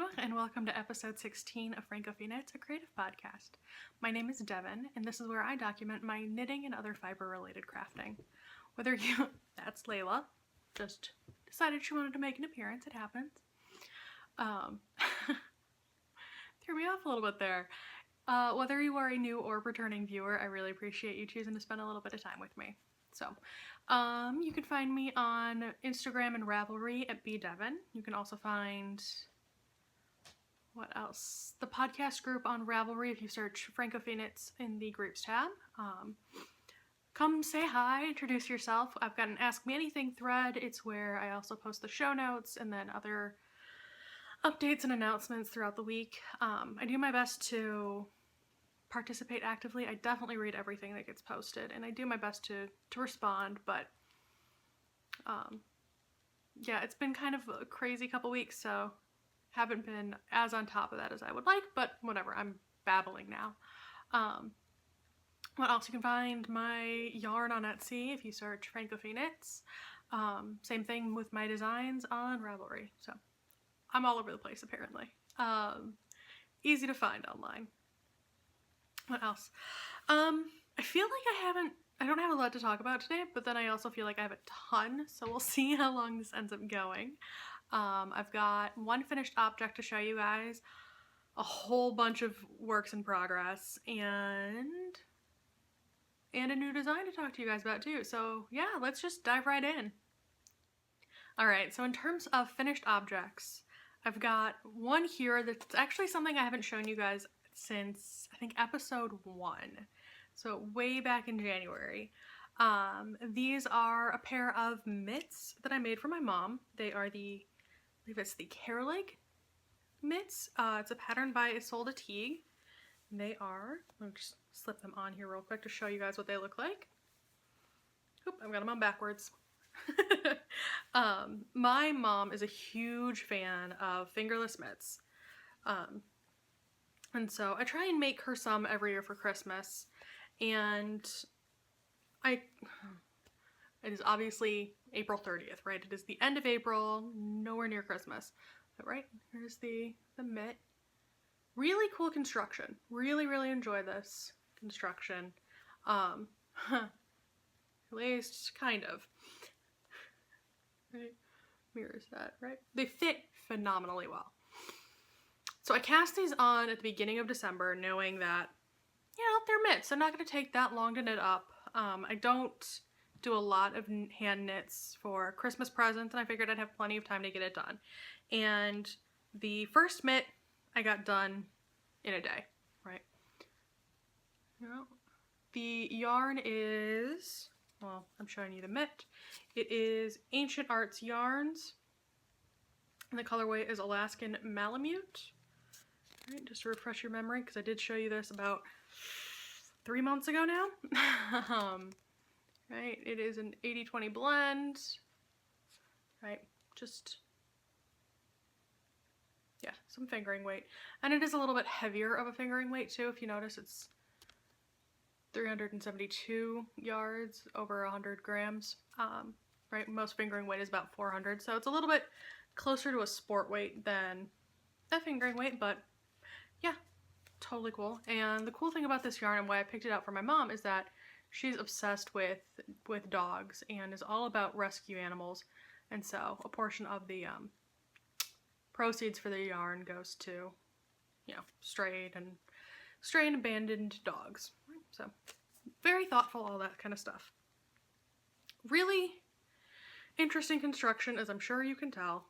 Bonjour and welcome to episode 16 of francofille, a creative podcast. My name is Devin and this is where I document my knitting and other fiber related crafting. That's Layla, just decided she wanted to make an appearance, it happens. Threw me off a little bit there. Whether you are a new or returning viewer, I really appreciate you choosing to spend a little bit of time with me. So, you can find me on Instagram and Ravelry at bdevin. You can also find, what else? The podcast group on Ravelry if you search francofille in the groups tab. Come say hi, introduce yourself. I've got an Ask Me Anything thread. It's where I also post the show notes and then other updates and announcements throughout the week. I do my best to participate actively. I definitely read everything that gets posted and I do my best to respond, but yeah, it's been kind of a crazy couple weeks, so haven't been as on top of that as I would like, but whatever, I'm babbling now. What else? You can find my yarn on Etsy if you search francofille. Same thing with my designs on Ravelry, so I'm all over the place apparently. Easy to find online. What else? I feel like I don't have a lot to talk about today, but then I also feel like I have a ton, so we'll see how long this ends up going. I've got one finished object to show you guys, a whole bunch of works in progress, and a new design to talk to you guys about too. So yeah, let's just dive right in. Alright, so in terms of finished objects, I've got one here that's actually something I haven't shown you guys since, I think, episode 1. So way back in January. These are a pair of mitts that I made for my mom. They are I believe it's the Carolig mitts. It's a pattern by Isolde Teague. And they are, let me just slip them on here real quick to show you guys what they look like. Oop, I've got them on backwards. My mom is a huge fan of fingerless mitts. And so I try and make her some every year for Christmas. And it is obviously April 30th, right? It is the end of April, nowhere near Christmas. But right, here's the mitt. Really cool construction. Really, really enjoy this construction. At least, kind of. Right? Mirrors that, right? They fit phenomenally well. So I cast these on at the beginning of December, knowing that, you know, they're mitts. They're not going to take that long to knit up. I don't do a lot of hand knits for Christmas presents, and I figured I'd have plenty of time to get it done. And the first mitt I got done in a day, right? You know, the yarn is, well, I'm showing you the mitt. It is Ancient Arts Yarns, and the colorway is Alaskan Malamute. Right, just to refresh your memory, because I did show you this about 3 months ago now. Right, it is an 80-20 blend. Right, just, yeah, some fingering weight. And it is a little bit heavier of a fingering weight too. If you notice, it's 372 yards, over 100 grams. Right, most fingering weight is about 400, so it's a little bit closer to a sport weight than a fingering weight, but yeah, totally cool. And the cool thing about this yarn and why I picked it out for my mom is that she's obsessed with dogs and is all about rescue animals. And so a portion of the proceeds for the yarn goes to, you know, stray and abandoned dogs. So very thoughtful, all that kind of stuff. Really interesting construction, as I'm sure you can tell.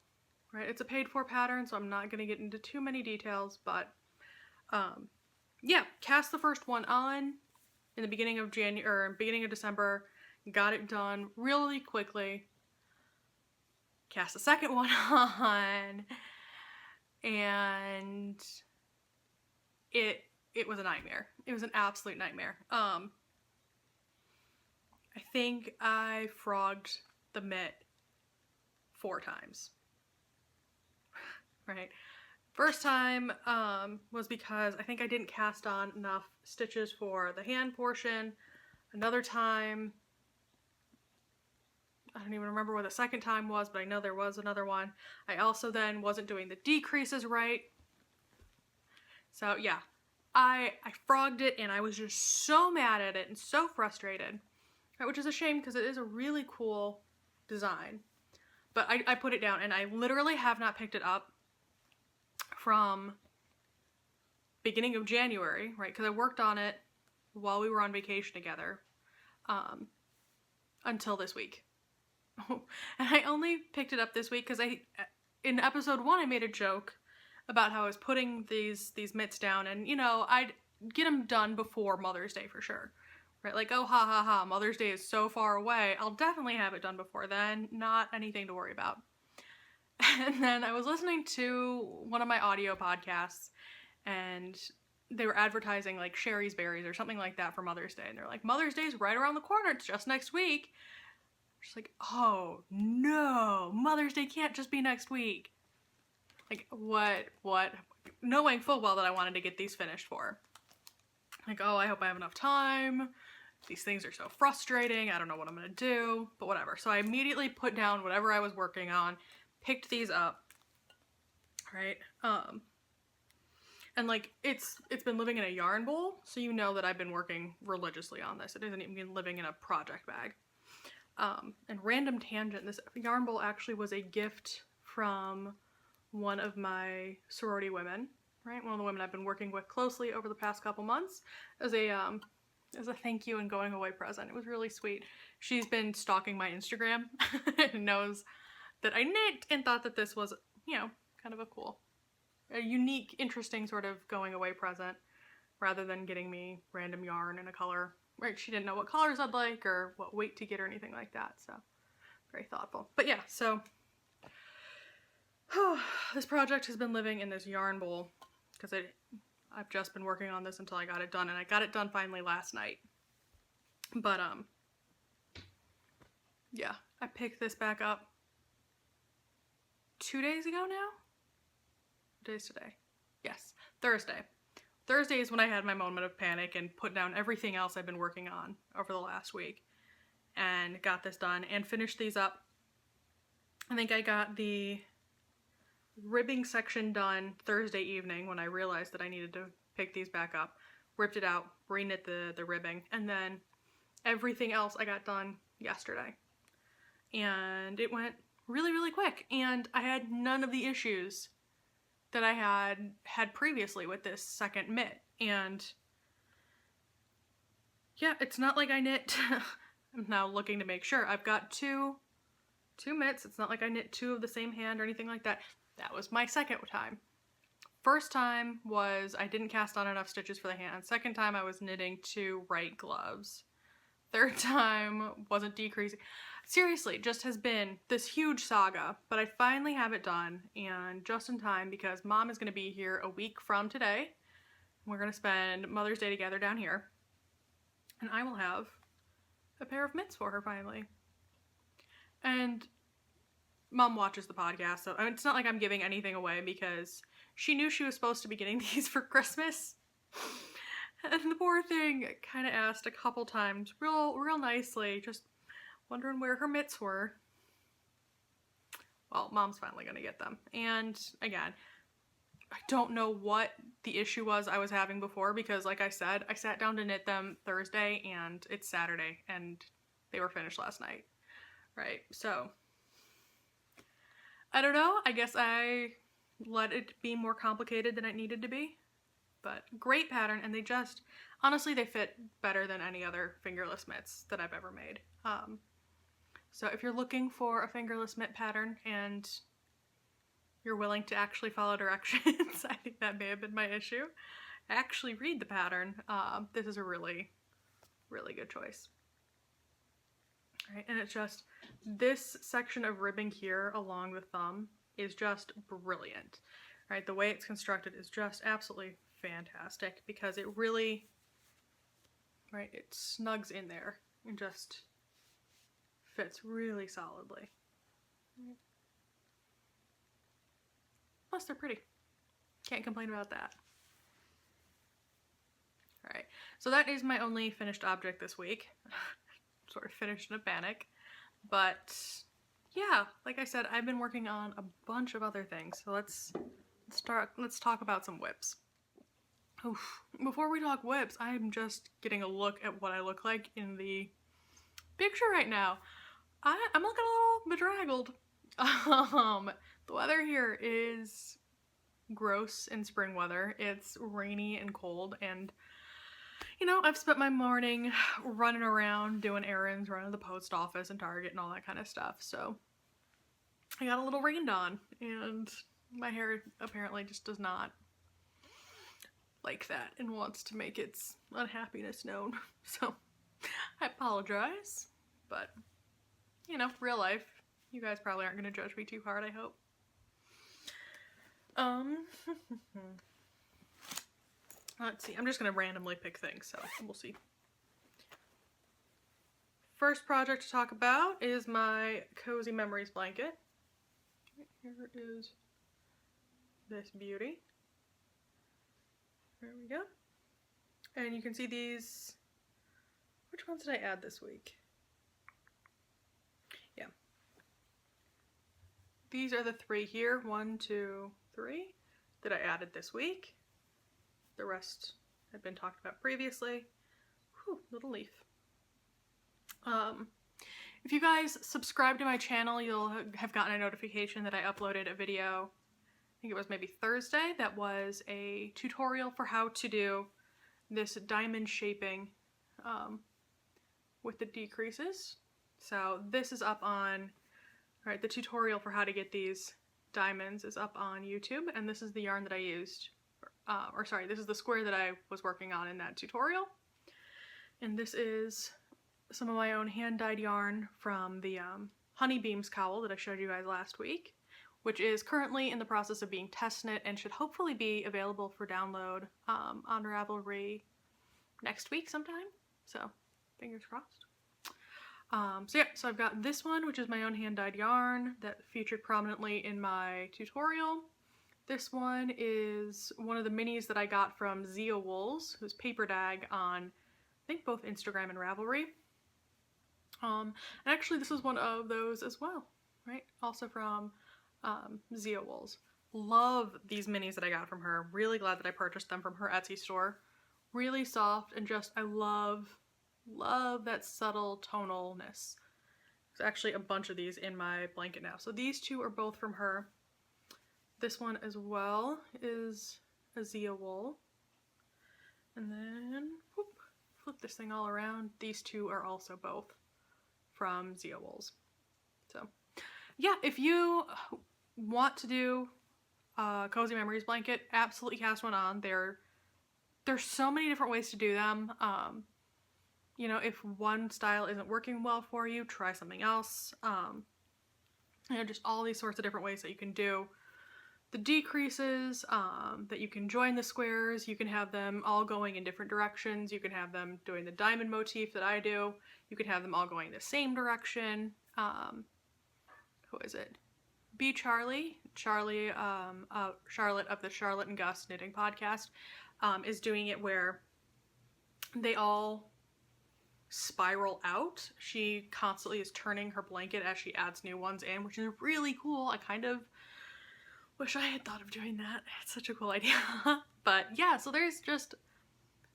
Right, it's a paid for pattern, so I'm not going to get into too many details, but yeah, cast the first one on in the beginning of beginning of December, got it done really quickly. Cast the second one on, and it was a nightmare. It was an absolute nightmare. I think I frogged the mitt 4 times. Right. First time was because I think I didn't cast on enough stitches for the hand portion. Another time I don't even remember what the second time was, but I know there was another one. I also then wasn't doing the decreases right. So yeah, I frogged it and I was just so mad at it and so frustrated, right, which is a shame because it is a really cool design. But I put it down and I literally have not picked it up from beginning of January, right, because I worked on it while we were on vacation together until this week. And I only picked it up this week because in episode 1 I made a joke about how I was putting these mitts down and, you know, I'd get them done before Mother's Day for sure. Right, like, oh, ha, ha, ha, Mother's Day is so far away. I'll definitely have it done before then. Not anything to worry about. And then I was listening to one of my audio podcasts, and they were advertising, like, Sherry's Berries or something like that for Mother's Day. And they're like, Mother's Day is right around the corner. It's just next week. Just like, oh, no. Mother's Day can't just be next week. Like, what? Knowing full well that I wanted to get these finished for. Like, oh, I hope I have enough time. These things are so frustrating. I don't know what I'm gonna do, but whatever. So I immediately put down whatever I was working on, picked these up, right? And like, it's been living in a yarn bowl, so you know that I've been working religiously on this. It isn't even living in a project bag. And random tangent, this yarn bowl actually was a gift from one of my sorority women, right? One of the women I've been working with closely over the past couple months as a thank you and going away present. It was really sweet. She's been stalking my Instagram and knows that I knit and thought that this was, you know, kind of a unique, interesting sort of going away present rather than getting me random yarn in a color. Right, she didn't know what colors I'd like or what weight to get or anything like that, so very thoughtful. But yeah, so this project has been living in this yarn bowl because I've just been working on this until I got it done, and I got it done finally last night. But yeah, I picked this back up 2 days ago now? What day is today? Yes, Thursday. Thursday is when I had my moment of panic and put down everything else I've been working on over the last week and got this done and finished these up. I think I got the ribbing section done Thursday evening when I realized that I needed to pick these back up, ripped it out, re-knit the ribbing, and then everything else I got done yesterday. And it went really, really quick, and I had none of the issues that I had previously with this second mitt. And yeah, it's not like I knit I'm now looking to make sure I've got two mitts. It's not like I knit two of the same hand or anything like that. That was my second time. First time was I didn't cast on enough stitches for the hand. Second time I was knitting 2 right gloves. Third time wasn't decreasing. Seriously, it just has been this huge saga, but I finally have it done, and just in time because Mom is going to be here a week from today. We're going to spend Mother's Day together down here, and I will have a pair of mitts for her finally. And Mom watches the podcast, so it's not like I'm giving anything away because she knew she was supposed to be getting these for Christmas. And the poor thing kind of asked a couple times, real nicely, just wondering where her mitts were. Well, Mom's finally gonna get them. And again, I don't know what the issue was I was having before because, like I said, I sat down to knit them Thursday and it's Saturday and they were finished last night, right? So, I don't know. I guess I let it be more complicated than it needed to be. But great pattern, and they just, honestly, they fit better than any other fingerless mitts that I've ever made. So if you're looking for a fingerless mitt pattern and you're willing to actually follow directions, I think that may have been my issue. Actually read the pattern. This is a really, really good choice. All right, and it's just, this section of ribbing here along the thumb is just brilliant. Right, the way it's constructed is just absolutely fantastic because it really, right, it snugs in there and just fits really solidly. Plus they're pretty. Can't complain about that. Alright, so that is my only finished object this week. Sort of finished in a panic. But yeah, like I said, I've been working on a bunch of other things. So let's talk about some whips. Oof. Before we talk whips, I'm just getting a look at what I look like in the picture right now. I'm looking a little bedraggled. The weather here is gross in spring weather. It's rainy and cold, and you know, I've spent my morning running around doing errands, running to the post office and Target and all that kind of stuff. So I got a little rained on, and my hair apparently just does not like that and wants to make its unhappiness known. So I apologize, but you know, real life. You guys probably aren't going to judge me too hard, I hope. Let's see. I'm just going to randomly pick things, so we'll see. First project to talk about is my Cozy Memories blanket. Here is this beauty. There we go. And you can see these. Which ones did I add this week? Yeah. These are the 3 here. 1, 2, 3 that I added this week. The rest had been talked about previously. Whew, little leaf. If you guys subscribe to my channel, you'll have gotten a notification that I uploaded a video, I think it was maybe Thursday, that was a tutorial for how to do this diamond shaping with the decreases. So this is up on, alright, the tutorial for how to get these diamonds is up on YouTube, and this is the yarn that I used, this is the square that I was working on in that tutorial. And this is some of my own hand-dyed yarn from the Honeybeams cowl that I showed you guys last week, which is currently in the process of being test knit and should hopefully be available for download on Ravelry next week sometime. So fingers crossed. So I've got this one, which is my own hand-dyed yarn that featured prominently in my tutorial. This one is one of the minis that I got from Zia Wools, who's paper dag on, I think, both Instagram and Ravelry. And actually this is one of those as well, right? Also from Zia Wools. Love these minis that I got from her. Really glad that I purchased them from her Etsy store. Really soft, and just, I love that subtle tonalness. There's actually a bunch of these in my blanket now. So these 2 are both from her. This one as well is a Zia wool. And then, whoop, flip this thing all around. These 2 are also both from Zia Wools. So yeah, if you want to do a Cozy Memories blanket, absolutely cast one on. There's so many different ways to do them. You know, if one style isn't working well for you, try something else. You know, just all these sorts of different ways that you can do the decreases, that you can join the squares. You can have them all going in different directions. You can have them doing the diamond motif that I do. You can have them all going the same direction. Who is it? B. Charlotte of the Charlotte and Gus Knitting Podcast, is doing it where they all spiral out. She constantly is turning her blanket as she adds new ones in, which is really cool. I kind of wish I had thought of doing that. It's such a cool idea. But yeah, so there's just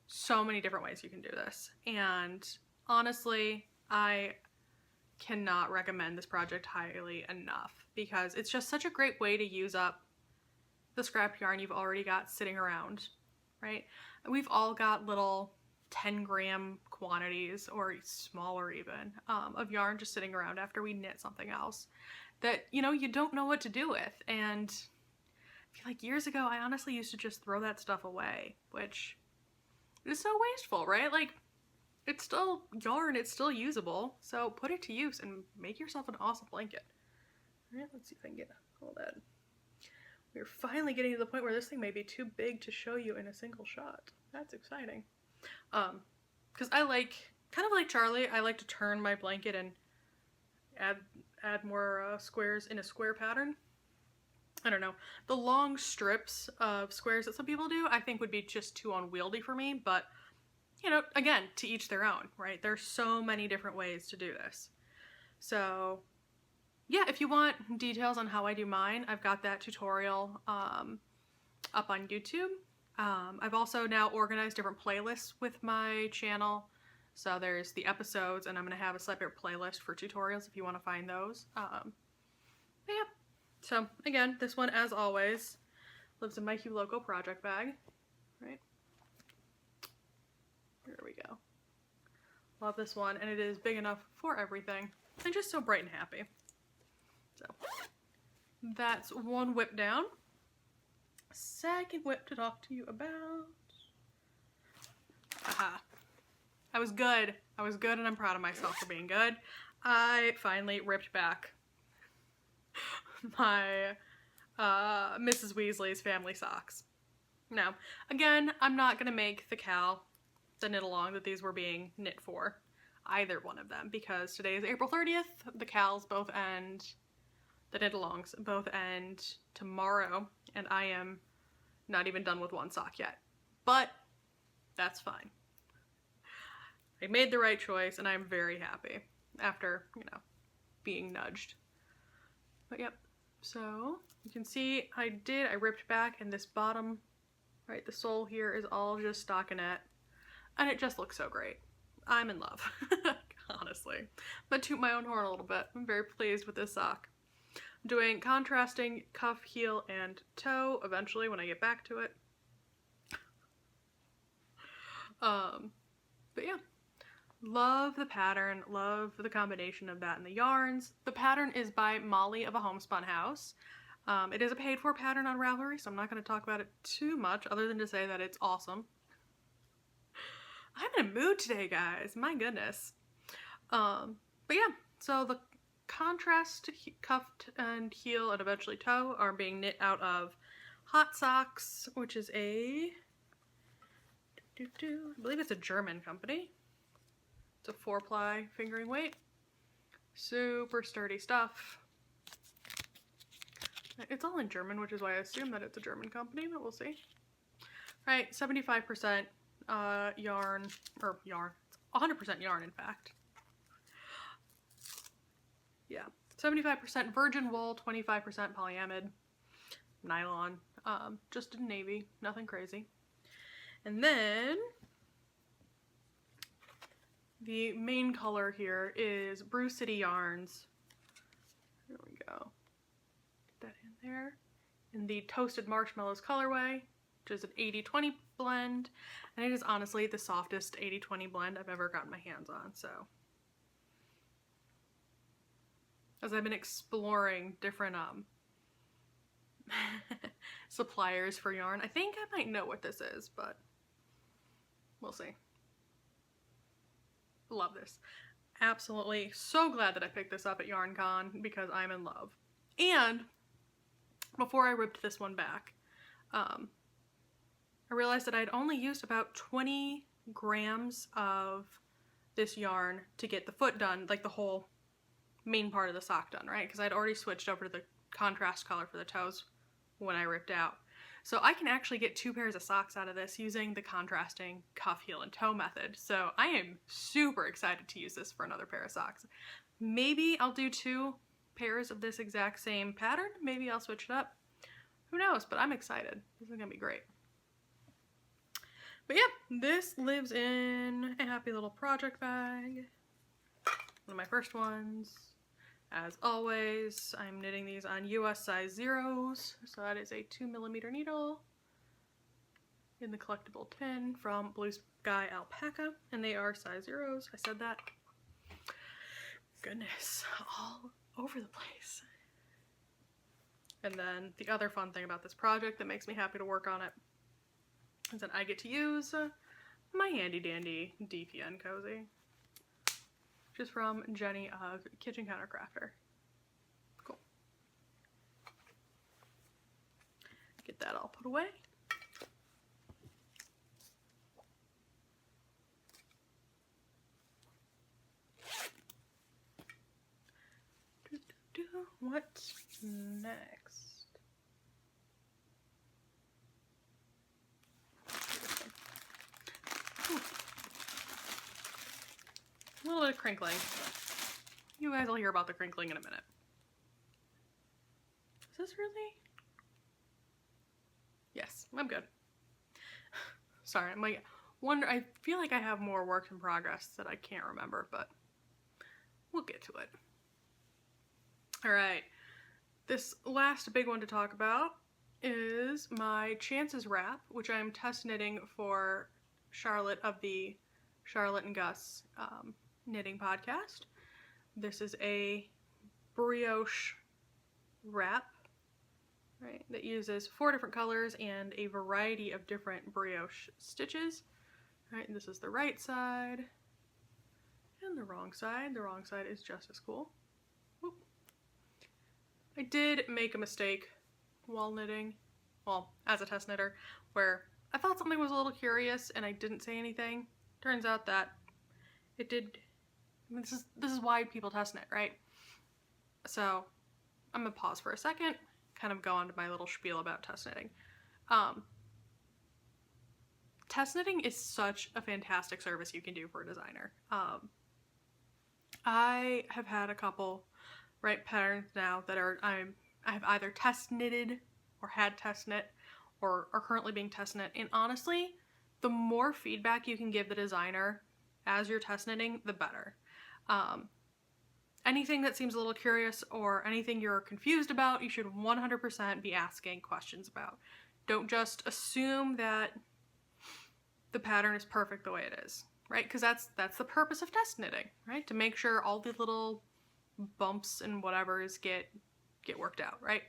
so many different ways you can do this. And honestly, I cannot recommend this project highly enough, because it's just such a great way to use up the scrap yarn you've already got sitting around, right? We've all got little 10-gram quantities, or smaller even, of yarn just sitting around after we knit something else that, you know, you don't know what to do with. And I feel like years ago, I honestly used to just throw that stuff away, which is so wasteful, right? Like, it's still yarn, it's still usable, so put it to use and make yourself an awesome blanket. All right, let's see if I can get all that. We're finally getting to the point where this thing may be too big to show you in a single shot. That's exciting. Because I like, kind of like Charlie, I like to turn my blanket and add more squares in a square pattern. I don't know. The long strips of squares that some people do, I think would be just too unwieldy for me, but, you know, again, to each their own, right? There's so many different ways to do this. So yeah, if you want details on how I do mine, I've got that tutorial up on YouTube. I've also now organized different playlists with my channel. So there's the episodes, and I'm going to have a separate playlist for tutorials if you want to find those. But yeah, so again, this one, as always, lives in my Cameo Loco project bag, right? There we go. Love this one, and it is big enough for everything, and just so bright and happy. So that's one whip down. Second whip to talk to you about. Aha. I was good. I was good, and I'm proud of myself for being good. I finally ripped back my Mrs. Weasley's family socks. Now, again, I'm not going to make the Knitalong that these were being knit for, either one of them, because today is April 30th. The Cals both end, the Knitalongs both end tomorrow, and I am not even done with one sock yet. But that's fine. I made the right choice, and I'm very happy after, you know, being nudged. But yep, so you can see I ripped back, and this bottom, right, the sole here is all just stockinette, and it just looks so great. I'm in love, honestly. But toot my own horn a little bit. I'm very pleased with this sock. I'm doing contrasting cuff, heel, and toe eventually when I get back to it. But yeah. Love the pattern, love the combination of that and the yarns. The pattern is by Molly of A Homespun House. It is a paid for pattern on Ravelry, so I'm not going to talk about it too much other than to say that it's awesome. I'm in a mood today, guys. My goodness. But yeah, so the contrast cuff and heel and eventually toe are being knit out of Hot Socks, which is I believe it's a German company. It's a 4-ply fingering weight. Super sturdy stuff. It's all in German, which is why I assume that it's a German company, but we'll see. Right, 75% yarn, or yarn, it's 100% yarn in fact. Yeah, 75% virgin wool, 25% polyamide, nylon, just in navy, nothing crazy. And then the main color here is Brew City Yarns. There we go. Get that in there. In the Toasted Marshmallows colorway, which is an 80-20 blend. And it is honestly the softest 80-20 blend I've ever gotten my hands on, so. As I've been exploring different suppliers for yarn, I think I might know what this is, but we'll see. Love this. Absolutely so glad that I picked this up at YarnCon because I'm in love. And before I ripped this one back, I realized that I'd only used about 20 grams of this yarn to get the foot done, like the whole main part of the sock done, right? Because I'd already switched over to the contrast color for the toes when I ripped out. So I can actually get 2 pairs of socks out of this using the contrasting cuff, heel, and toe method. So I am super excited to use this for another pair of socks. Maybe I'll do 2 pairs of this exact same pattern. Maybe I'll switch it up. Who knows? But I'm excited. This is gonna be great. But yeah, this lives in a happy little project bag. One of my first ones. As always, I'm knitting these on US size 0s, so that is a 2mm needle in the collectible tin from Blue Sky Alpaca, and they are size 0s. I said that. Goodness, all over the place. And then the other fun thing about this project that makes me happy to work on it is that I get to use my handy dandy DPN cozy. Which is from Jenny of Kitchen Counter Crafter. Cool. Get that all put away. What's next? Ooh. A little bit of crinkling. You guys will hear about the crinkling in a minute. Is this really? Yes, I'm good. Sorry, I'm like, I feel like I have more work in progress that I can't remember, but we'll get to it. All right, this last big one to talk about is my Chances wrap, which I'm test knitting for Charlotte of the Charlotte and Gus knitting podcast. This is a brioche wrap, right, that uses 4 different colors and a variety of different brioche stitches. Right, and this is the right side and the wrong side. The wrong side is just as cool. Whoop. I did make a mistake while knitting, well, as a test knitter, where I thought something was a little curious and I didn't say anything. Turns out that it did. I mean, this is why people test knit, right? So I'm gonna pause for a second, kind of go on to my little spiel about test knitting. Test knitting is such a fantastic service you can do for a designer. I have had a couple, right, patterns now that I have either test knitted or had test knit or are currently being test knit. And honestly, the more feedback you can give the designer as you're test knitting, the better. Anything that seems a little curious or anything you're confused about, you should 100% be asking questions about. Don't just assume that the pattern is perfect the way it is, right? Because that's the purpose of test knitting, right? To make sure all the little bumps and whatevers get worked out, right?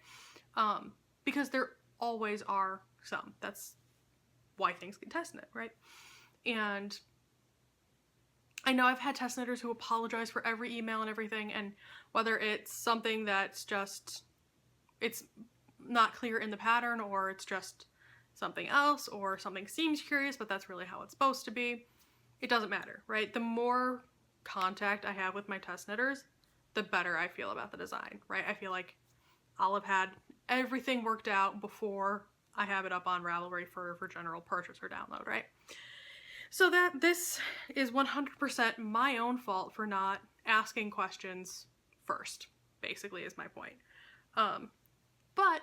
Because there always are some. That's why things get test knit, right? And I know I've had test knitters who apologize for every email and everything, and whether it's something that's just, it's not clear in the pattern, or it's just something else, or something seems curious, but that's really how it's supposed to be. It doesn't matter, right? The more contact I have with my test knitters, the better I feel about the design, right? I feel like I'll have had everything worked out before I have it up on Ravelry for general purchase or download, right? So that this is 100% my own fault for not asking questions first, basically, is my point. But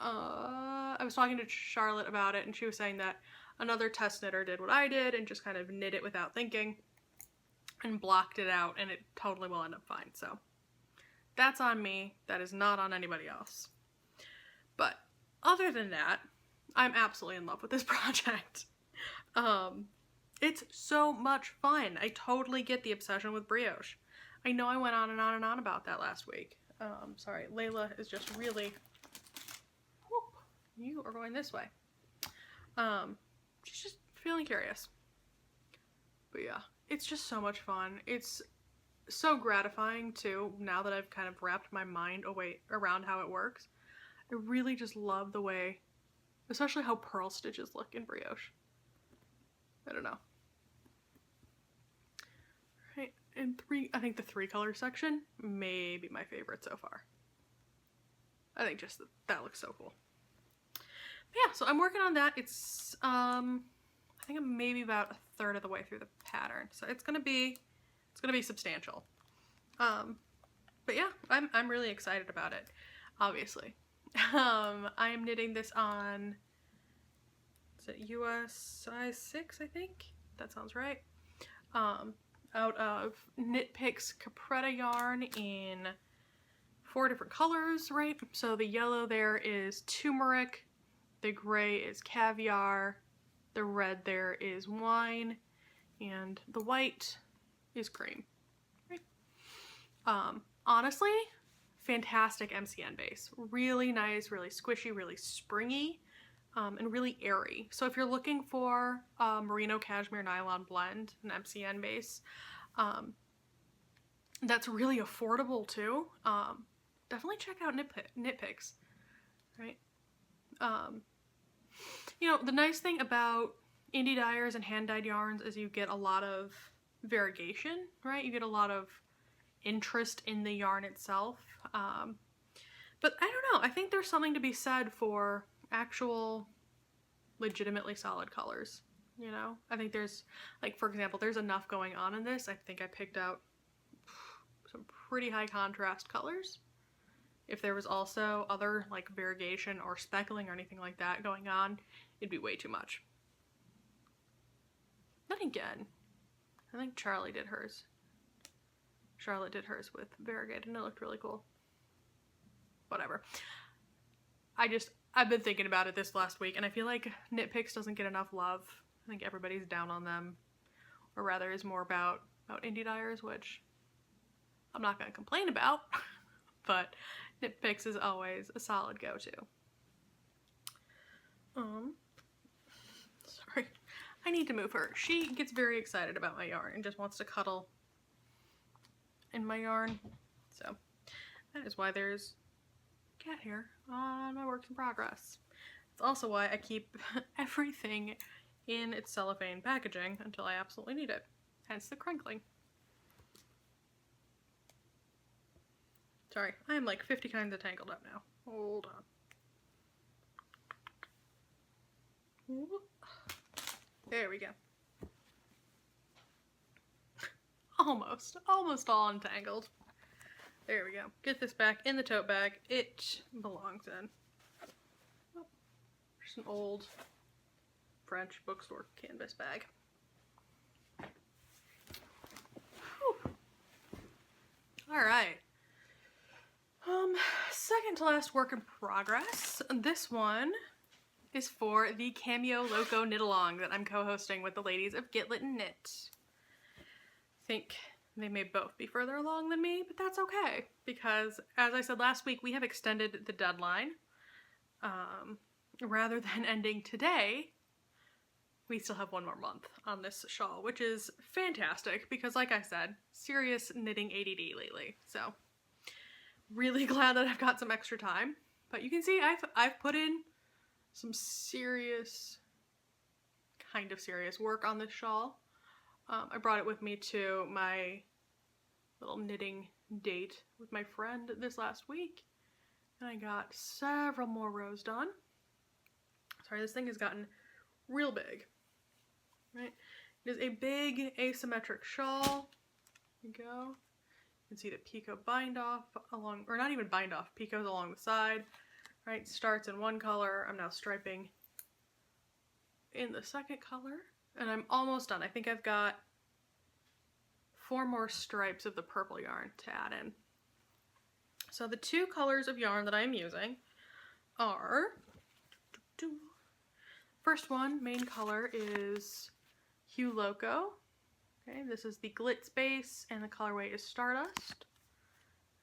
I was talking to Charlotte about it, and she was saying that another test knitter did what I did and just kind of knit it without thinking and blocked it out, and it totally will end up fine. So that's on me. That is not on anybody else. But other than that, I'm absolutely in love with this project. It's so much fun. I totally get the obsession with brioche. I know I went on and on and on about that last week. Sorry, Layla is just really... Whoop, you are going this way. She's just feeling curious. But yeah, it's just so much fun. It's so gratifying too, now that I've kind of wrapped my mind around how it works. I really just love the way, especially how pearl stitches look in brioche. I don't know. Right, and I think the 3-color section may be my favorite so far. I think just that looks so cool. But yeah, so I'm working on that. It's, I think I'm maybe about a third of the way through the pattern. So it's gonna be substantial. But yeah, I'm really excited about it, obviously. I am knitting this on, is it US size 6, I think? That sounds right. Out of Knit Picks Capretta yarn in 4 different colors, right? So the yellow there is turmeric, the gray is caviar, the red there is wine, and the white is cream, right? Honestly, fantastic MCN base. Really nice, really squishy, really springy, and really airy. So if you're looking for a merino cashmere nylon blend, an MCN base, that's really affordable too, definitely check out Knit Picks, right? You know, the nice thing about indie dyers and hand-dyed yarns is you get a lot of variegation, right? You get a lot of interest in the yarn itself. But I don't know, I think there's something to be said for actual legitimately solid colors, you know? I think there's, like, for example, there's enough going on in this. I think I picked out some pretty high contrast colors. If there was also other like variegation or speckling or anything like that going on, it'd be way too much. Then again, I think Charlie did hers. Charlotte did hers with variegated and it looked really cool. Whatever. I've been thinking about it this last week and I feel like Knit Picks doesn't get enough love. I think everybody's down on them. Or rather is more about indie dyers, which I'm not going to complain about. But Knit Picks is always a solid go-to. Sorry. I need to move her. She gets very excited about my yarn and just wants to cuddle in my yarn. So that is why there's cat hair on my works in progress. It's also why I keep everything in its cellophane packaging until I absolutely need it. Hence the crinkling. Sorry, I am like 50 kinds of tangled up now. Hold on. There we go. Almost all untangled. There we go. Get this back in the tote bag it belongs in. Oh, just an old French bookstore canvas bag. Whew. All right. Second to last work in progress. This one is for the Cameo Loco Knitalong that I'm co-hosting with the ladies of Get Lit and Knit. I think they may both be further along than me, but that's okay because, as I said last week, we have extended the deadline. Rather than ending today, we still have one more month on this shawl, which is fantastic because, like I said, serious knitting ADD lately. So really glad that I've got some extra time. But you can see I've put in some kind of serious work on this shawl. I brought it with me to my little knitting date with my friend this last week. And I got several more rows done. Sorry, this thing has gotten real big. Right? It is a big asymmetric shawl. There you go. You can see the picot bind off along, or not even bind off, picots along the side. Right? Starts in one color. I'm now striping in the second color. And I'm almost done. I think I've got 4 more stripes of the purple yarn to add in. So the 2 colors of yarn that I'm using are, first one, main color is Hue Loco. Okay, this is the Glitz base and the colorway is Stardust.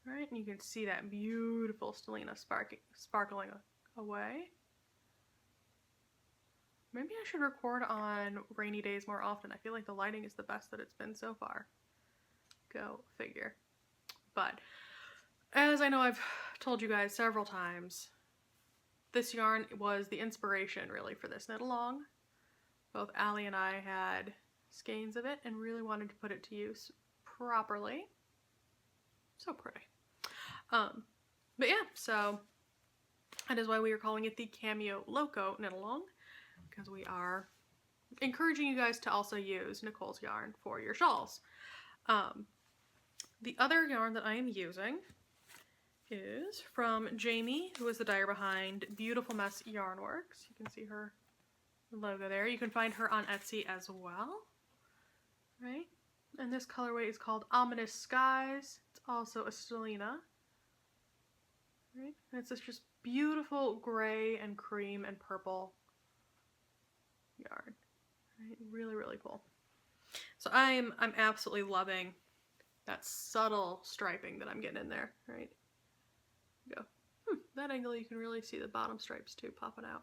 All right, and you can see that beautiful stellina sparkling away. Maybe I should record on rainy days more often. I feel like the lighting is the best that it's been so far. Go figure. But as I know I've told you guys several times, this yarn was the inspiration really for this knit along. Both Allie and I had skeins of it and really wanted to put it to use properly. So pretty. But yeah, so that is why we are calling it the Cameo Loco knit along, because we are encouraging you guys to also use Nicole's yarn for your shawls. The other yarn that I am using is from Jamie, who is the dyer behind Beautiful Mess Yarn Works. You can see her logo there. You can find her on Etsy as well. Right? And this colorway is called Ominous Skies. It's also a stellina. Right? And it's this just beautiful gray and cream and purple yarn. Right? Really, really cool. So I'm absolutely loving that subtle striping that I'm getting in there. Right? Go. That angle you can really see the bottom stripes too popping out.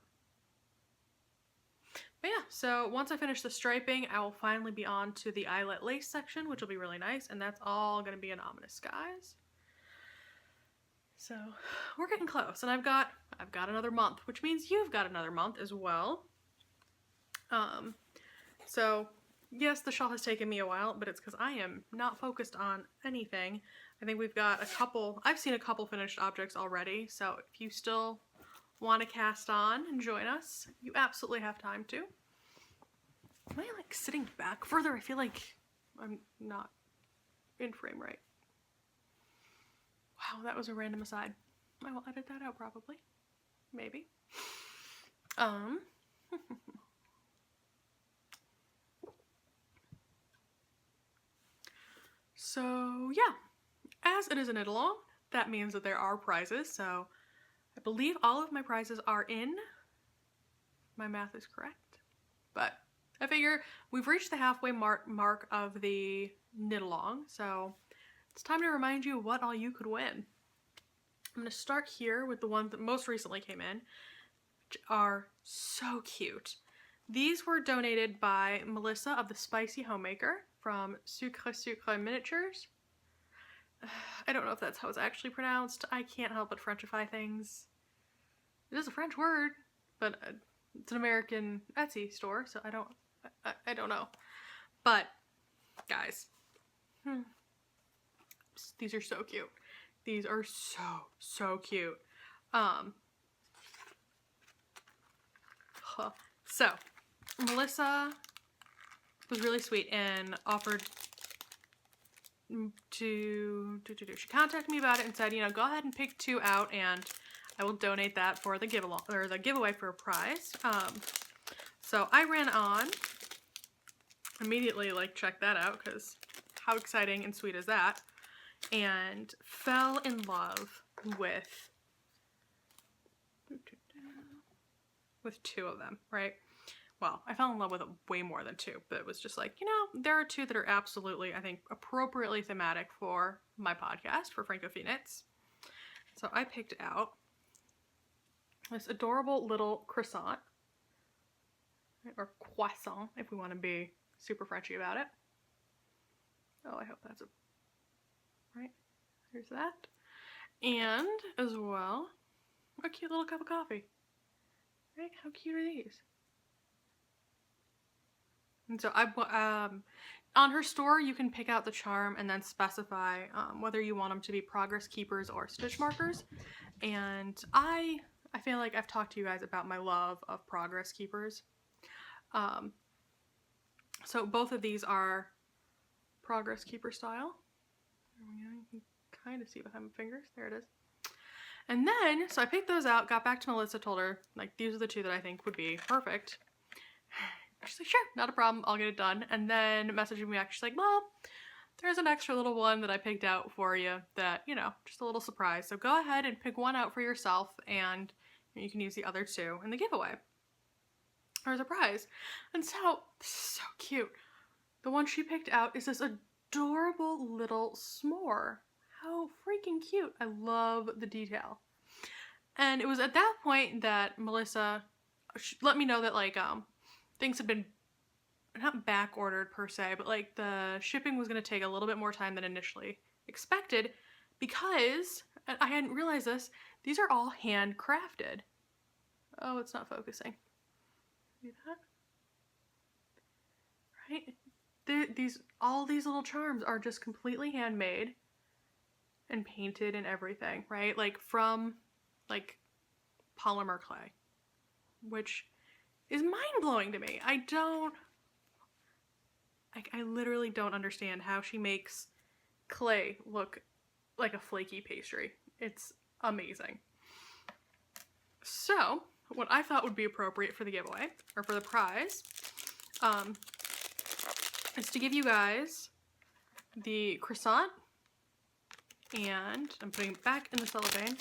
But yeah, so once I finish the striping, I will finally be on to the eyelet lace section, which will be really nice, and that's all going to be in Ominous Skies. So we're getting close, and I've got another month, which means you've got another month as well. So yes, the shawl has taken me a while, but it's because I am not focused on anything. I think we've got I've seen a couple finished objects already, so if you still want to cast on and join us, you absolutely have time to. Am I like sitting back further? I feel like I'm not in frame right. Wow, that was a random aside. I will edit that out probably. Maybe. So yeah, as it is a Knitalong, that means that there are prizes. So I believe all of my prizes are in. My math is correct. But I figure we've reached the halfway mark of the Knitalong, so it's time to remind you what all you could win. I'm going to start here with the ones that most recently came in, which are so cute. These were donated by Melissa of the Spicy Homemaker from Sucre Miniatures. I don't know if that's how it's actually pronounced. I can't help but Frenchify things. It is a French word, but it's an American Etsy store, so I don't know. But, guys, these are so cute. These are so cute. So, Melissa was really sweet and offered to she contacted me about it and said, you know, go ahead and pick 2 out and I will donate that for the giveaway for a prize. So I ran on, immediately like checked that out because how exciting and sweet is that, and fell in love with 2 of them, right? Well, I fell in love with way more than 2, but it was just like, you know, there are 2 that are absolutely, I think, appropriately thematic for my podcast, for francofille. So I picked out this adorable little croissant, or croissant, if we want to be super Frenchy about it. Oh, I hope that's right. There's that. And, as well, a cute little cup of coffee. Right? How cute are these? And so on her store, you can pick out the charm and then specify whether you want them to be progress keepers or stitch markers. And I feel like I've talked to you guys about my love of progress keepers. So both of these are progress keeper style. There we go. You can kind of see behind my fingers. There it is. And then, so I picked those out, got back to Melissa, told her, like, these are the 2 that I think would be perfect. She's like, sure, not a problem, I'll get it done. And then messaging me back, she's like, well, there's an extra little one that I picked out for you that, you know, just a little surprise. So go ahead and pick one out for yourself and you can use the other 2 in the giveaway. Or as a prize. And so, this is so cute. The one she picked out is this adorable little s'more. How freaking cute. I love the detail. And it was at that point that Melissa let me know that, like, things had been not back ordered per se, but like the shipping was going to take a little bit more time than initially expected because, and I hadn't realized this, these are all handcrafted. Oh, it's not focusing. See that? Right? All these little charms are just completely handmade and painted and everything, right? Like from like polymer clay, which is mind-blowing to me. I literally don't understand how she makes clay look like a flaky pastry. It's amazing. So, what I thought would be appropriate for the giveaway, or for the prize, is to give you guys the croissant, and I'm putting it back in the cellophane,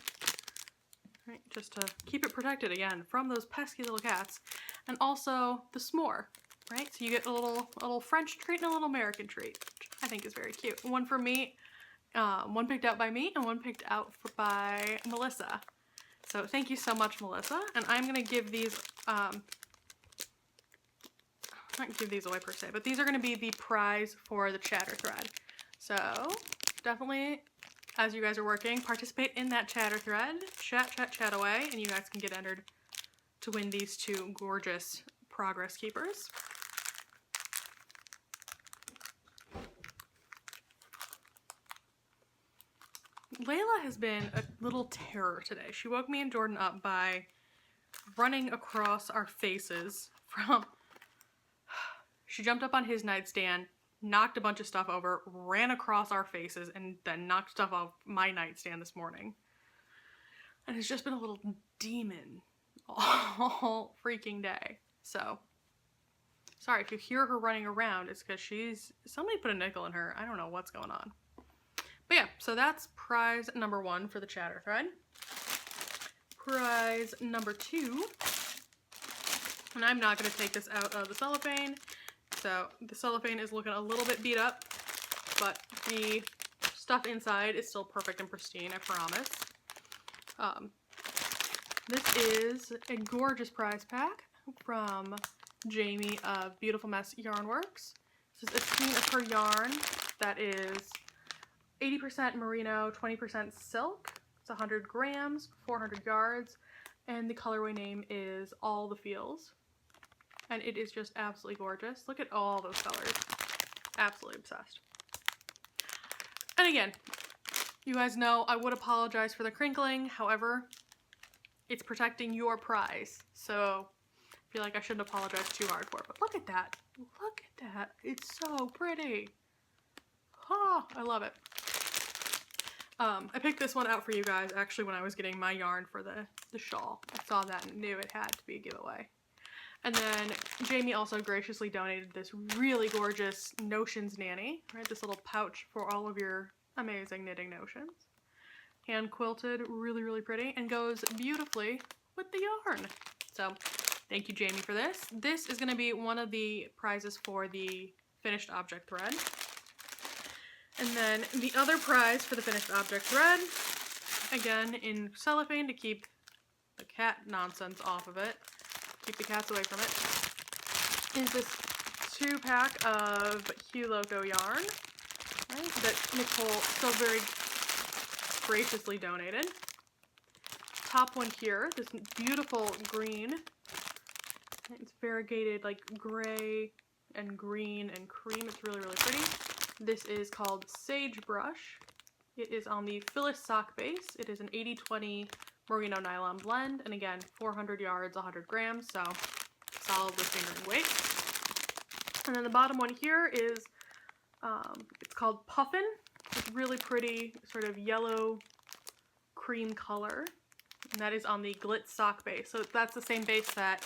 right, just to keep it protected again from those pesky little cats, and also the s'more, right? So you get a little French treat and a little American treat, which I think is very cute. One for me, one picked out by me, and one picked out by Melissa. So thank you so much, Melissa. And I'm gonna give these, not give these away per se, but these are gonna be the prize for the chatter thread. So definitely, as you guys are working, participate in that chatter thread. Chat away, and you guys can get entered to win these 2 gorgeous progress keepers. Layla has been a little terror today. She woke me and Jordan up by running across our faces from... She jumped up on his nightstand, knocked a bunch of stuff over, ran across our faces, and then knocked stuff off my nightstand this morning. And it's just been a little demon all freaking day. So, sorry, if you hear her running around, it's because somebody put a nickel in her. I don't know what's going on. But yeah, so that's prize number 1 for the chatter thread. Prize number 2, and I'm not going to take this out of the cellophane. So the cellophane is looking a little bit beat up, but the stuff inside is still perfect and pristine, I promise. This is a gorgeous prize pack from Jamie of Beautiful Mess Yarn Works. This is a skein of her yarn that is 80% merino, 20% silk. It's 100 grams, 400 yards, and the colorway name is All the Feels. And it is just absolutely gorgeous. Look at all those colors. Absolutely obsessed. And again, you guys know I would apologize for the crinkling. However, it's protecting your prize. So I feel like I shouldn't apologize too hard for it. But look at that. Look at that. It's so pretty. Oh, I love it. I picked this one out for you guys actually when I was getting my yarn for the shawl. I saw that and knew it had to be a giveaway. And then Jamie also graciously donated this really gorgeous Notions Nanny, right? This little pouch for all of your amazing knitting notions. Hand quilted, really, really pretty, and goes beautifully with the yarn. So thank you, Jamie, for this. This is going to be one of the prizes for the finished object thread. And then the other prize for the finished object thread, again in cellophane to keep the cat nonsense off of it, keep the cats away from it, is this 2-pack of Cameo Loco yarn, right, that Nicole so very graciously donated. Top one here, this beautiful green. It's variegated like gray and green and cream. It's really, really pretty. This is called Sagebrush. It is on the Phyllis sock base. It is an 80-20 merino nylon blend, and again, 400 yards, 100 grams, so solid with fingering weight. And then the bottom one here is, it's called Puffin. It's really pretty, sort of yellow cream color, and that is on the Glitz sock base. So that's the same base that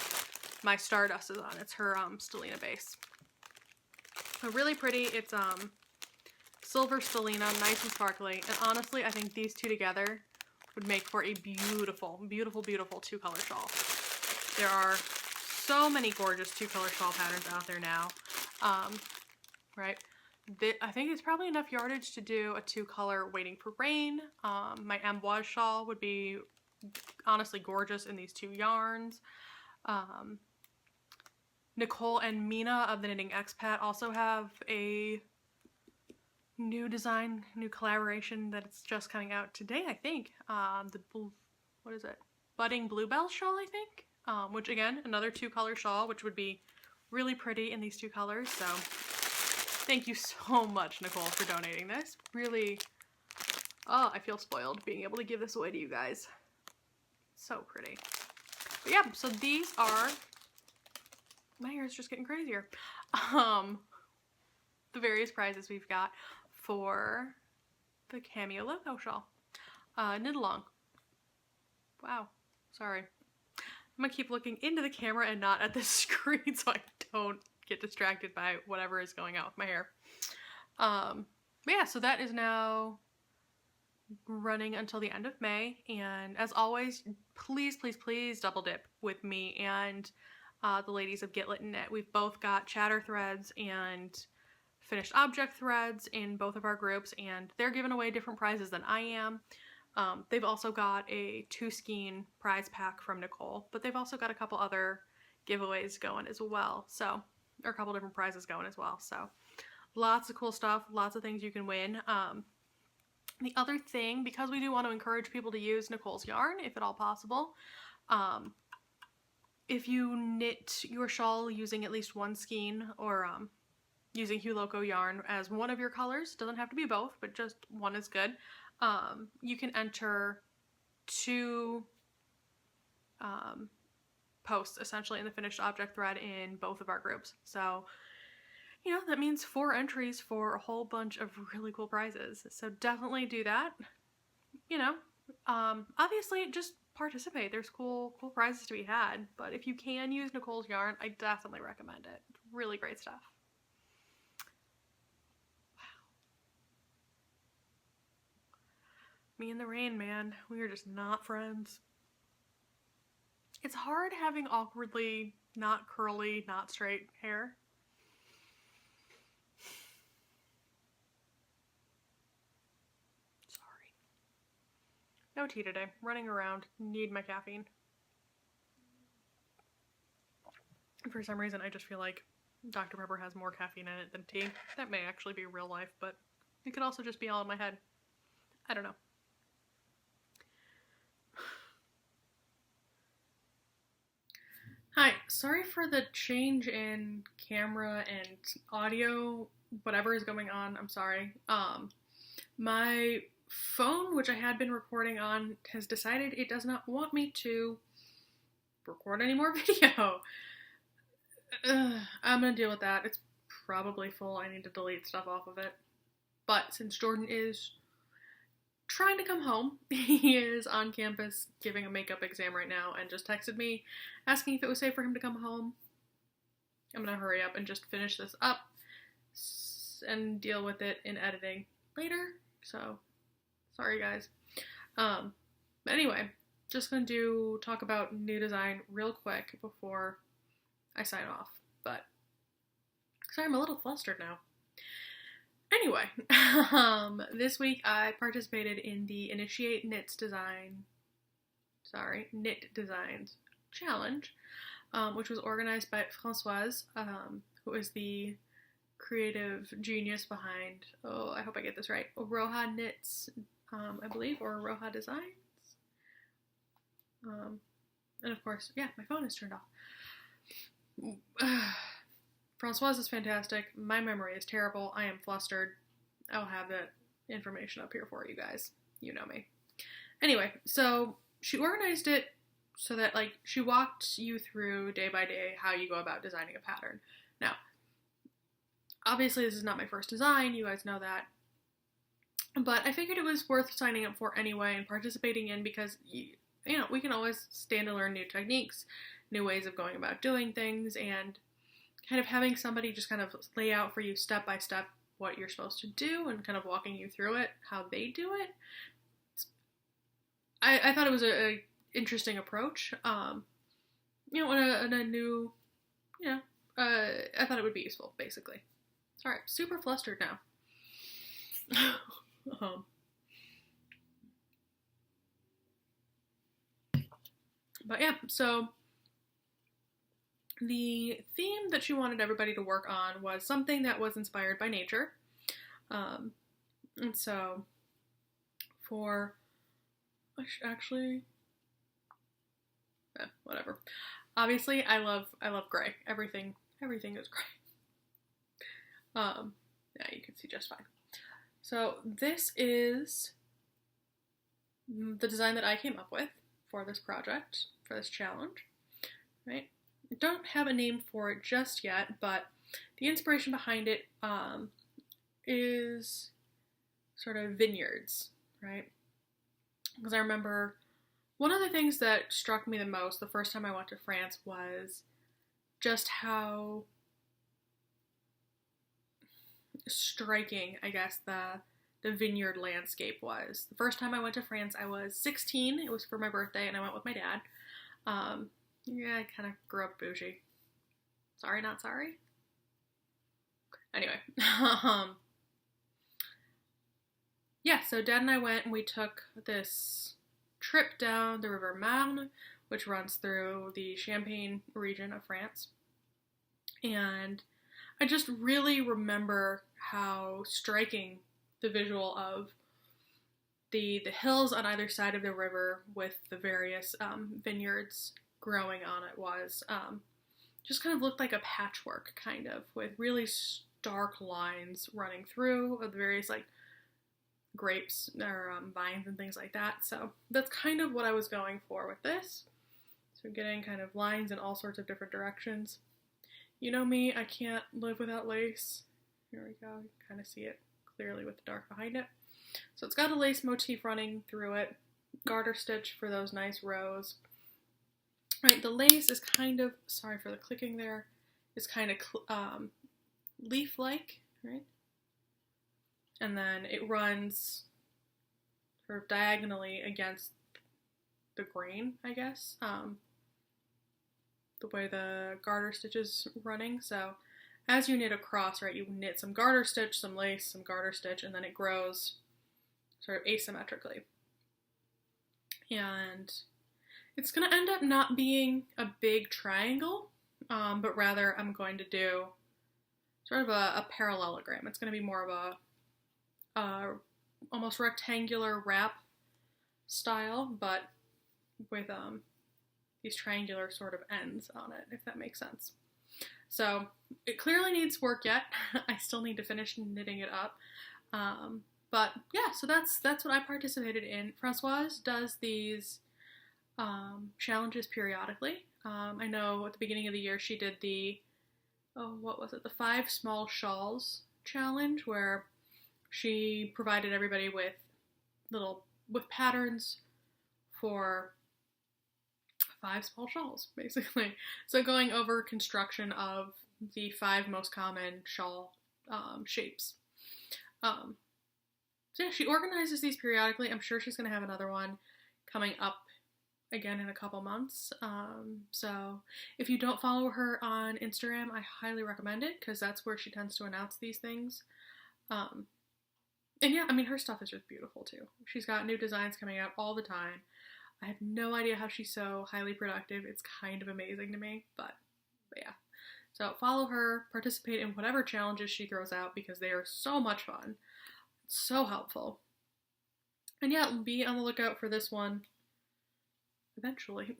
my Stardust is on. It's her Stellina base. So really pretty. It's silver stellina, nice and sparkly, and honestly I think these two together would make for a beautiful, beautiful, beautiful 2-color shawl. There are so many gorgeous 2-color shawl patterns out there now, right? I think it's probably enough yardage to do a 2-color Waiting for Rain. My Amboise shawl would be honestly gorgeous in these 2 yarns. Nicole and Mina of the Knitting Expat also have a new design, new collaboration that it's just coming out today, I think. What is it? Budding Bluebell shawl, I think. Which again, another 2-color shawl, which would be really pretty in these 2 colors. So thank you so much, Nicole, for donating this. Really, oh, I feel spoiled being able to give this away to you guys. So pretty. But yeah, so these are, my hair is just getting crazier. The various prizes we've got for the Cameo Loco shawl. Knitalong. Wow. Sorry. I'm gonna keep looking into the camera and not at the screen so I don't get distracted by whatever is going on with my hair. But yeah, so that is now running until the end of May. And as always, please, please, please double dip with me and the ladies of Get Lit and Knit. We've both got chatter threads and finished object threads in both of our groups, and they're giving away different prizes than I am. They've also got a 2-skein prize pack from Nicole, but they've also got a couple other giveaways going as well. So, or a couple different prizes going as well. So, lots of cool stuff, lots of things you can win. The other thing, because we do want to encourage people to use Nicole's yarn, if at all possible, if you knit your shawl using at least 1 skein, or using Cameo Loco yarn as one of your colors, doesn't have to be both, but just one is good, you can enter 2 posts essentially in the finished object thread in both of our groups. So you know, that means 4 entries for a whole bunch of really cool prizes. So definitely do that. You know, obviously just participate. There's cool prizes to be had. But if you can use Nicole's yarn, I definitely recommend it. Really great stuff. Wow. Me and the rain, man. We are just not friends. It's hard having awkwardly not curly, not straight hair. Sorry. No tea today. Running around. Need my caffeine. For some reason, I just feel like Dr. Pepper has more caffeine in it than tea. That may actually be real life, but it could also just be all in my head. I don't know. Hi, sorry for the change in camera and audio, whatever is going on, I'm sorry. My phone, which I had been recording on, has decided it does not want me to record any more video. I'm gonna deal with that. It's probably full. I need to delete stuff off of it. But since Jordan is trying to come home, he is on campus giving a makeup exam right now and just texted me asking if it was safe for him to come home. I'm gonna hurry up and just finish this up and deal with it in editing later. So, sorry guys. But anyway, just gonna talk about new design real quick before I sign off. But sorry, I'm a little flustered now. Anyway, this week I participated in the Knit Designs Challenge, which was organized by Françoise, who is the creative genius behind, I hope I get this right, Roja Knits, I believe, or Roja Designs. And of course, yeah, my phone is turned off. Françoise is fantastic. My memory is terrible. I am flustered. I'll have that information up here for you guys. You know me. Anyway, so she organized it so that, like, she walked you through day by day how you go about designing a pattern. Now, obviously this is not my first design. You guys know that. But I figured it was worth signing up for anyway and participating in because, you know, we can always stand to learn new techniques, new ways of going about doing things, and kind of having somebody just kind of lay out for you step by step what you're supposed to do and kind of walking you through it, how they do it. I thought it was a interesting approach. You know, in a new, you know, I thought it would be useful, basically. Sorry, super flustered now. But yeah, so the theme that she wanted everybody to work on was something that was inspired by nature. And so for actually, whatever. Obviously, I love gray. Everything is gray. Yeah, you can see just fine. So this is the design that I came up with for this project, for this challenge, right? I don't have a name for it just yet, but the inspiration behind it is sort of vineyards, right? Because I remember one of the things that struck me the most the first time I went to France was just how striking, I guess, the vineyard landscape was. The first time I went to France, I was 16. It was for my birthday, and I went with my dad. Yeah, I kind of grew up bougie. Sorry, not sorry. Anyway, yeah, so Dad and I went and we took this trip down the River Marne, which runs through the Champagne region of France. And I just really remember how striking the visual of the hills on either side of the river with the various vineyards growing on it was. Just kind of looked like a patchwork, kind of, with really stark lines running through of the various, like, grapes or vines and things like that. So that's kind of what I was going for with this. So getting kind of lines in all sorts of different directions. You know me, I can't live without lace. Here we go, you can kind of see it clearly with the dark behind it. So it's got a lace motif running through it, garter stitch for those nice rows. Right, the lace is kind of, sorry for the clicking there, is kind of leaf-like, right? And then it runs sort of diagonally against the grain, I guess, the way the garter stitch is running. So as you knit across, right, you knit some garter stitch, some lace, some garter stitch, and then it grows sort of asymmetrically. And it's going to end up not being a big triangle, but rather I'm going to do sort of a parallelogram. It's going to be more of a almost rectangular wrap style, but with these triangular sort of ends on it, if that makes sense. So it clearly needs work yet. I still need to finish knitting it up. But yeah, so that's what I participated in. Françoise does these challenges periodically. I know at the beginning of the year she did the, what was it, the 5 small shawls challenge, where she provided everybody with patterns for 5 small shawls, basically. So going over construction of the 5 most common shawl shapes. So yeah, she organizes these periodically. I'm sure she's going to have another one coming up again in a couple months. So if you don't follow her on Instagram, I highly recommend it, because that's where she tends to announce these things. And yeah, I mean, her stuff is just beautiful too. She's got new designs coming out all the time. I have no idea how she's so highly productive. It's kind of amazing to me, but yeah. So follow her, participate in whatever challenges she throws out, because they are so much fun. So helpful. And yeah, be on the lookout for this one eventually.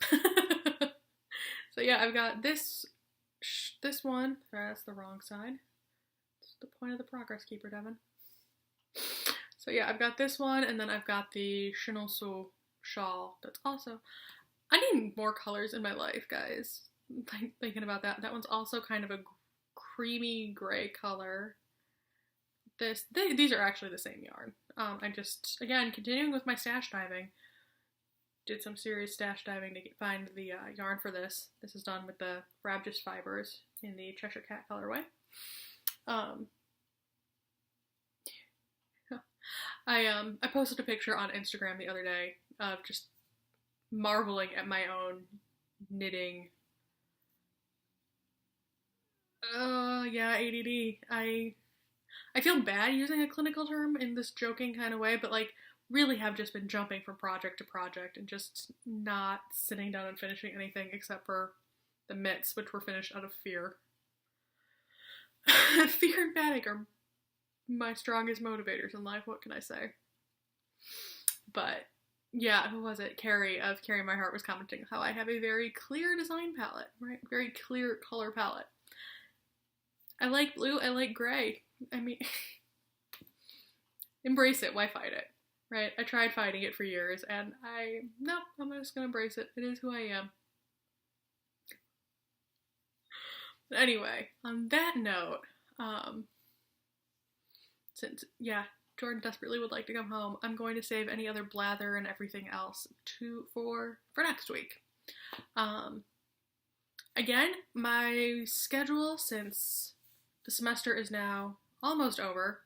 So yeah, I've got this one. That's the wrong side. It's the point of the progress keeper, Devin. So yeah, I've got this one, and then I've got the Chenonceau shawl that's also, I need more colors in my life, guys. Thinking about that. That one's also kind of a creamy gray color. These are actually the same yarn. I just, again, continuing with my stash diving, did some serious stash diving to find the yarn for this. This is done with the Frabjous fibers in the Cheshire Cat colorway. I posted a picture on Instagram the other day of just marveling at my own knitting. Yeah, ADD. I feel bad using a clinical term in this joking kind of way, but like really have just been jumping from project to project and just not sitting down and finishing anything except for the mitts, which were finished out of fear. Fear and panic are my strongest motivators in life, what can I say? But yeah, who was it? Carrie of Carrie My Heart was commenting how I have a very clear design palette, right? Very clear color palette. I like blue, I like gray. I mean, embrace it, why fight it, right? I tried fighting it for years, and I'm just gonna embrace it. It is who I am. But anyway, on that note, since, yeah, Jordan desperately would like to come home, I'm going to save any other blather and everything else for next week. Again, my schedule, since the semester is now almost over,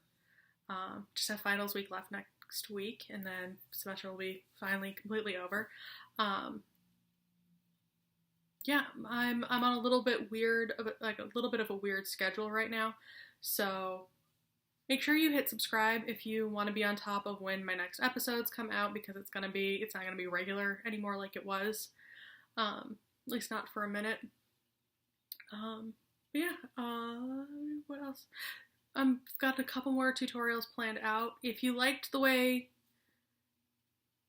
just have finals week left next week, and then semester will be finally completely over. Yeah, I'm on a little bit weird, like a little bit of a weird schedule right now, so make sure you hit subscribe if you want to be on top of when my next episodes come out, because it's not gonna be regular anymore like it was, at least not for a minute. Yeah, what else? I've got a couple more tutorials planned out. If you liked the way,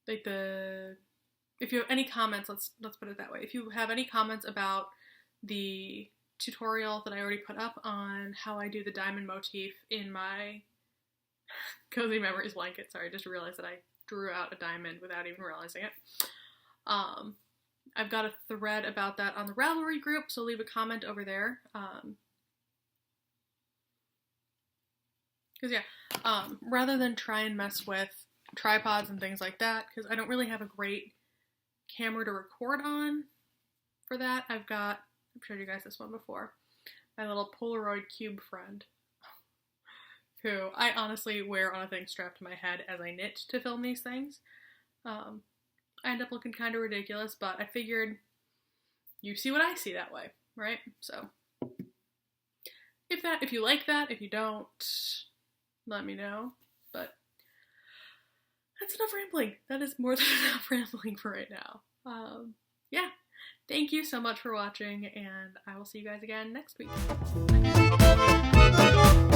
like if you have any comments, let's put it that way. If you have any comments about the tutorial that I already put up on how I do the diamond motif in my Cozy Memories blanket. Sorry, I just realized that I drew out a diamond without even realizing it. I've got a thread about that on the Ravelry group, so leave a comment over there. Because rather than try and mess with tripods and things like that, because I don't really have a great camera to record on for that, I've showed you guys this one before, my little Polaroid cube friend, who I honestly wear on a thing strapped to my head as I knit to film these things. I end up looking kind of ridiculous, but I figured you see what I see that way, right? So if you like that, if you don't, let me know. But that's enough rambling. That is more than enough rambling for right now. Yeah, thank you so much for watching, and I will see you guys again next week. Bye.